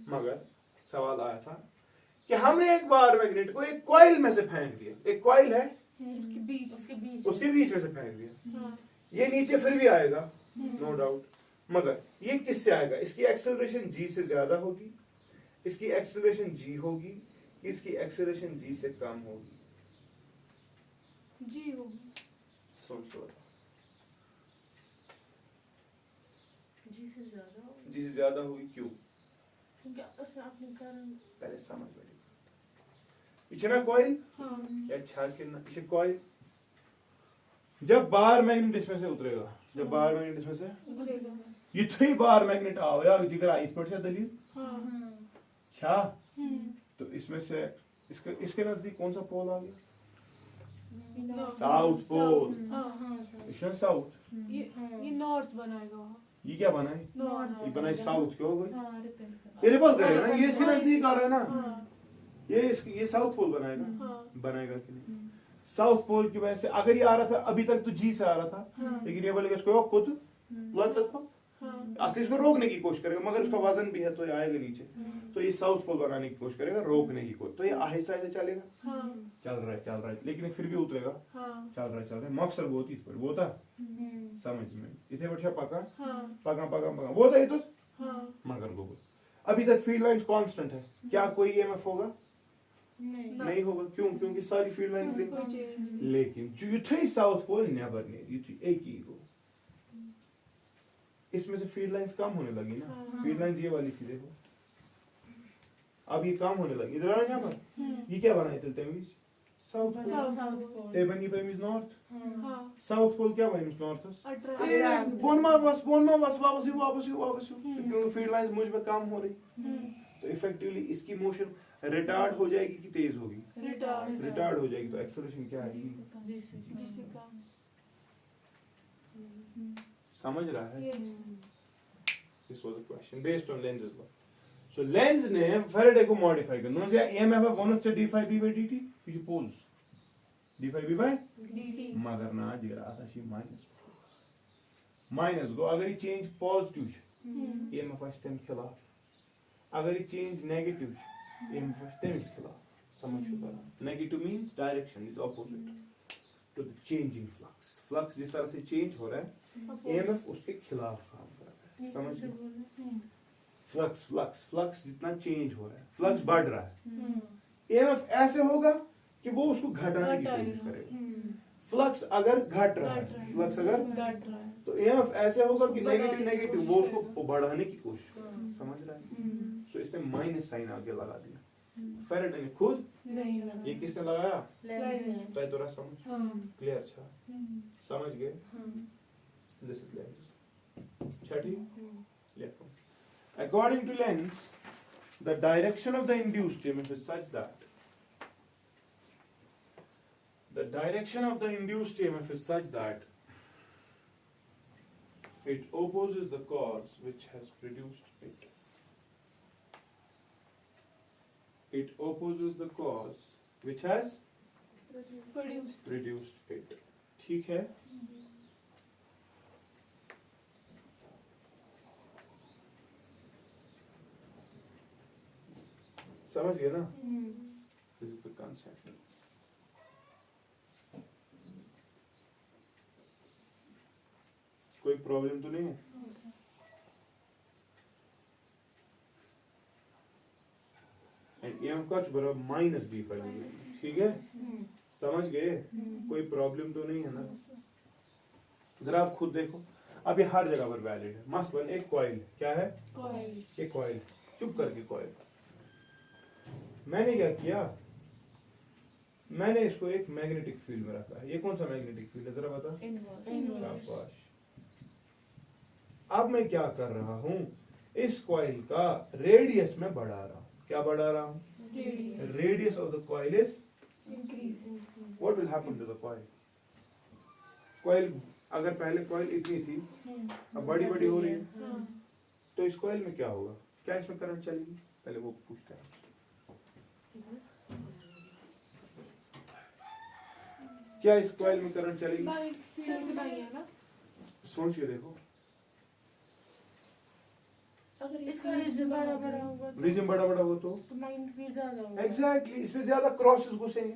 मगर सवाल आया था कि हमने एक बार मैग्नेट को एक कॉइल में से फेंक दिया, एक कॉइल है उसके बीच में से फेंक दिया, ये नीचे फिर भी आएगा नो डाउट, मगर ये किससे आएगा? इसकी एक्सेलरेशन जी से ज्यादा होगी, इसकी एक्सेलरेशन जी होगी, इसकी एक्सेलरेशन जी से कम होगी? जी होगी। सोचो, जी से ज्यादा होगी। क्यों? पहले समझ बैठे, पीछे ना कॉइल या छाड़ के ना पीछे कॉइल, जब बार मैग्नेट इसमें से उतरेगा, जब बार मैग्नेट इसमें से उतरेगा, ये थी बार मैग्नेट आओ यार जिगर आई पर से दलील छा, तो इसमें से इसके नजदीक कौन सा पोल आ गया? South pole. इसमें साउथ, ये नॉर्थ बनाएगा वहाँ। ये क्या बना है? ये बना है साउथ, क्यों हो गई? हाँ, रिपेल ये रिपल करेगा ना, ये इसके नजदीक आ रहा है ना, हाँ ये साउथ पोल बनाएगा, हाँ बनाएगा कि नहीं? साउथ पोल की वजह से अगर ये आ रहा था अभी तक तो जी से आ रहा था, हाँ लेकिन ये बोलेगा इसको खुद हाँ असली इसको रोकने की कोशिश करेगा, मगर उसका वजन भी है तो ये आएगा नीचे, तो ये साउथ पोल बनाने की कोशिश करेगा, रोकने की कोशिश, तो ये आहिस्ता आहिस्ता चलेगा, हाँ चल रहा है, लेकिन फिर भी उतरेगा, हाँ चल रहा है, मकसद वो थी वो था समझ में इथे वर्षा पका हाँ पका पका पका वो था ये तो हाँ मगर गूगल अभी तक फील्ड लाइंस कांस्टेंट है, क्या कोई ईएमएफ होगा? नहीं होगा, क्यों? क्योंकि सारी फील्ड लाइंस कोई चेंज नहीं। लेकिन जो युथे साउथ पोल नेवर नियर युथे एक ही हो, इसमें से फील्ड लाइंस कम होने लगी ना, हाँ। फील्ड लाइंस ये वाली थी देखो, अब ये कम होने लगी, इधर आ यहाँ पर ये क्या बनाए थे तमीज? साउथ पोल, साउथ ते बनी तमीज नॉर्थ, हाँ साउथ पोल क्या बनी नॉर्थ? अठारह बोन मा बस वापस क्योंकि फील्ड लाइंस मुझ में कम हो रही, तो इफेक्टिवली इसकी मोशन रिटार्ड हो जाएगी कि तेज होगी? रिटार्ड हो जाएगी, तो एक्सेलरेशन क्या आएगी? जिससे काम समझ रहा है? yes This was a question based on Lenz's law. So Lenz ने Faraday को modify कर, नोन से EMF of 1 से d phi b by dt, which is poles. d phi b by dt मगर ना जिगर आता शी माइनस गो, अगर ये चेंज पॉजिटिव EMF आस तम खिलाफ, अगर ये चेंज नेगेटिव EMF आस तमिस खिलाफ, समझ छो करना? Negative means direction is opposite to the changing flux, flux जिस तरह से चेंज हो रहा है EMF उसके खिलाफ काम कर रहा है, समझ गए? फ्लक्स जितना चेंज हो रहा है, फ्लक्स बढ़ रहा है, EMF ऐसे होगा कि वो उसको घटाने की कोशिश करेगा, फ्लक्स अगर घट रहा है, फ्लक्स अगर घट रहा है तो EMF ऐसे होगा कि नेगेटिव वो उसको बढ़ाने की कोशिश करेगा, समझ रहा है? सो इसने माइनस साइन आगे लगा दिया, फेराडे ने खुद नहीं लगा ये किसने लगाया? Lenz। तो थोड़ा समझ हाँ क्लियर, अच्छा समझ गए? This is Lenz. छठी लिखो, according to Lenz the direction of the induced EMF is such that it opposes the cause which has produced it. It opposes the cause which has produced it. ठीक है? समझ गए ना? This is the concept. कोई problem तो नहीं है? EMF का बराबर माइनस डी फाई, ठीक है? समझ गए? कोई प्रॉब्लम तो नहीं है ना? जरा आप खुद देखो, अब ये हर जगह पर वैलिड है, मसलन एक कॉइल, क्या है? एक कॉइल, चुप करके कॉइल, मैंने क्या किया? मैंने इसको एक मैग्नेटिक फील्ड में रखा है, ये कौन सा मैग्नेटिक फील्ड है जरा बता? शाबाश। अब मैं क्या कर रहा हूं? इस कॉइल का रेडियस में बढ़ा रहा हूं, क्या बढ़ा रहा हूं? Radius of the coil is increasing what will happen to the coil? Coil अगर पहले कॉइल इतनी थी, अब बड़ी बड़ी हो रही है, हाँ तो इस कॉइल में क्या होगा? क्या इसमें करंट चलेगी? पहले वो पूछता है, क्या इस कॉइल में करंट चलेगी? बाइट फील्ड बनाई है ना, सोच के देखो, अगर इसका रीजन बड़ा बड़ा होगा रीजन बड़ा बड़ा हो तो माइंड फील्ड ज्यादा होगा। एग्जैक्टली इसमें ज्यादा क्रॉसेस घुसेंगे।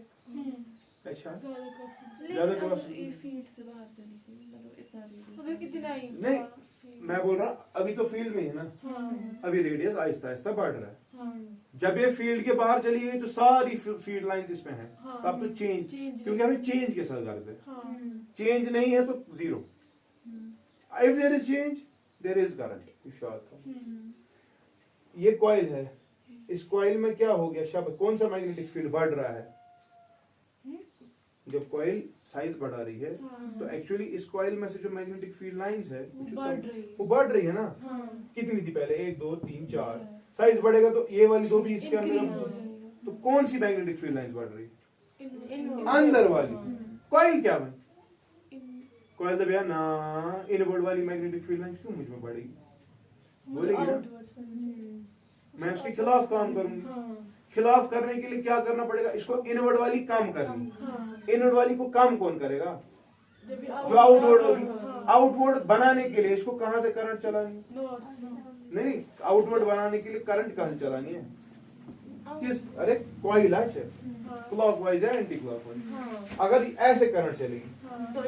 अच्छा ज्यादा क्रॉसिंग ज्यादा लेकिन क्रॉस अगर ये फील्ड से बाहर चली गई, मतलब इतना radius अबे कितना ही नहीं, मैं बोल रहा अभी तो फील्ड में है ना, हाँ अभी रेडियस आहिस्ता आहिस्ता बढ़ रहा है, हाँ जब ये फील्ड के बाहर चली गई तो सारी फील्ड लाइंस इसमें है, हाँ, तब तो चेंज, चेंज क्योंकि हमें चेंज के साथ गर्ज है, हाँ चेंज नहीं है तो zero, if there is change there is current. ये कॉइल है, इस कॉइल में क्या हो गया शब्द, कौन सा मैग्नेटिक फील्ड बढ़ रहा है? जब कॉइल साइज बढ़ा रही है तो एक्चुअली इस कॉइल में से जो मैग्नेटिक फील्ड लाइंस है वो बढ़ रही है ना, कितनी थी पहले? 1 2 3 4, साइज बढ़ेगा तो ये वाली दो भी इसके अंदर, तो कौन सी मैग्नेटिक फील्ड लाइंस बढ़ रही है? अंदर वाली। कॉइल क्या बनी? कॉइल दबिया ना, इनवर्ड वाली मैग्नेटिक फील्ड लाइंस क्यों मुझ में बढ़ेगी? बोलेगी ना, मैं उसके खिलाफ काम करूंगी। खिलाफ करने के लिए क्या करना पड़ेगा? इसको इनवर्ड वाली कम करनी। इनवर्ड वाली को कम कौन करेगा? जो आउटवर्ड होगी। आउटवर्ड बनाने के लिए इसको कहां से करंट चलानी? नहीं, आउटवर्ड बनाने के लिए करंट कहां से चलानी है? किस? अरे कॉइल है, क्लॉकवाइज है एंटी क्लॉकवाइज। अगर ऐसे करंट चलेगी तो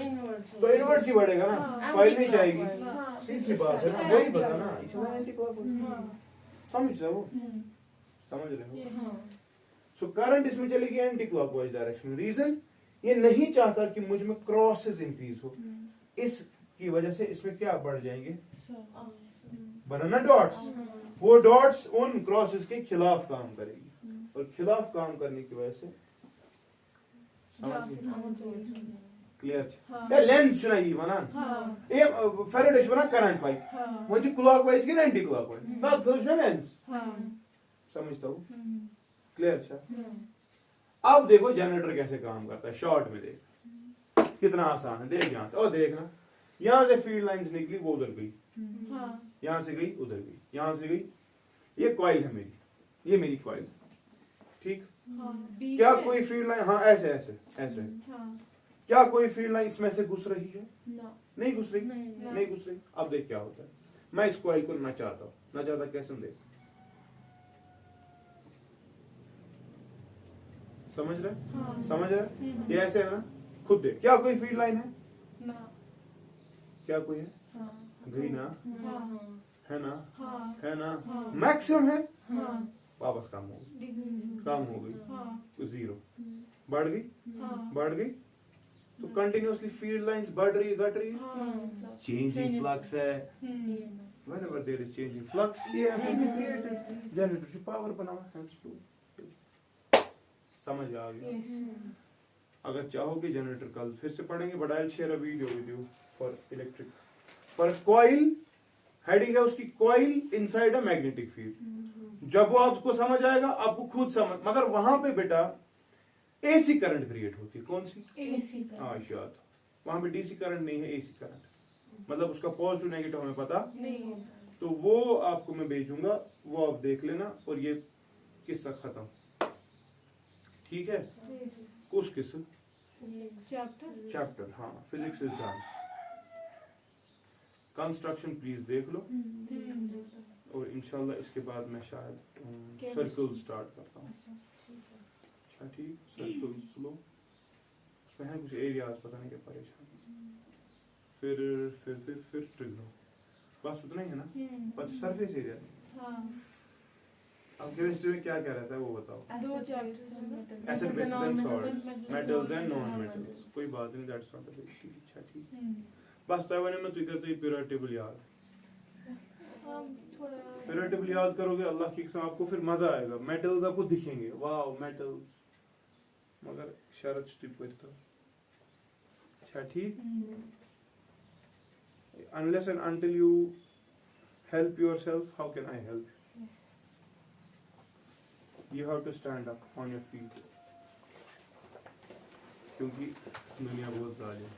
इनवर्ड ही बढ़ेगा ना, कॉइल नहीं जाएगी। सीधी बात है ना, वही बता ना, इसमें एंटी क्लॉकवाइज। समझ रहे हो? समझ रहे हो? सो करंट इसमें चलेगी एंटी क्लॉकवाइज डायरेक्शन। रीजन, ये नहीं चाहता कि मुझ में क्रॉसेस इंक्रीज हो। इसकी वजह से इसमें क्या बढ़ जाएंगे? बनाना डॉट्स। वो डॉट्स उन क्रॉसेस के खिलाफ काम करेगी, और खिलाफ काम करने की वजह से क्लियर लेंस चुनाई वनान फेरेडे बना करंट पाइप वो क्लॉकवाइज की एंटी क्लॉकवाइज तब तो लेंस समझता हूँ। क्लियर? अब देखो जनरेटर कैसे काम करता है शॉर्ट में। देख कितना आसान है, देख यहां से, और देखना यहां से फील्ड लाइंस निकली, वो उधर गई, यहां से गई उधर गई, यहां से गई। ये कॉइल है मेरी, ये मेरी कॉइल, ठीक? क्या कोई फील्ड लाइन, हाँ ऐसे ऐसे ऐसे, क्या कोई फील्ड लाइन इसमें से घुस रही है? नहीं घुस रही, नहीं घुस रही। अब देख क्या होता है, मैं इस कॉइल को नचाता हूं, नचाता कैसे देख, समझ रहे? समझ रहे? ये ऐसे है ना, खुद देख, क्या कोई फील्ड लाइन है? क्या कोई है? गई ना, है ना, है ना, मैक्सिमम है, वापस कम हो गई, कम हो गई तो जीरो, बढ़ गई, बढ़ गई। तो कंटिन्यूअसली फील्ड लाइंस बढ़ रही है, घट रही है, चेंजिंग फ्लक्स है। whenever there is changing flux, EMF will be created, generator से पावर बनाना, hence to समझ आ गया? अगर चाहोगे जनरेटर कल फिर से पढ़ेंगे, but I will share a video with you for electric. पर कॉइल हेडिंग है उसकी, coil inside a magnetic field. जब वो आपको समझ आएगा, आपको खुद समझ, मगर वहां पे बेटा एसी करंट क्रिएट होती है। कौन सी? एसी। हाँ याद, वहां पे डीसी करंट नहीं है, एसी करंट। मतलब उसका पॉजिटिव नेगेटिव हमें पता नहीं, तो वो आपको मैं भेजूंगा, वो आप देख लेना, और ये किस्सा खत्म, ठीक है? कुछ किस्सा चैप्टर, हाँ, physics is done. Construction please देख लो, और इंशाल्लाह इसके बाद मैं शायद सर्कल स्टार्ट करता हूँ। अच्छा ठीक, सर्कल लो, उसमें है कुछ एरियाज, पता नहीं क्या परेशान। फिर ट्रिगर, बस उतना ही है ना, बस सरफेस एरिया। अब केमिस्ट्री में क्या क्या रहता है वो बताओ? दो chapter, acid basis and salts, metals and non metals. कोई बात नहीं, that's not a big deal. अच्छा ठीक, बस तवने में तू करते प्योर टेबल याद, प्योर टेबल याद करोगे अल्लाह की कसम आपको फिर मजा आएगा। मेटल्स आपको दिखेंगे, वाओ मेटल्स, मगर शरत स्टिप करता। अच्छा ठीक, unless and until you help yourself, how can I help? You have to stand up on your feet, क्योंकि दुनिया बहुत ज़ालिम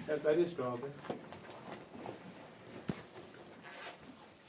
है। स्टॉप है।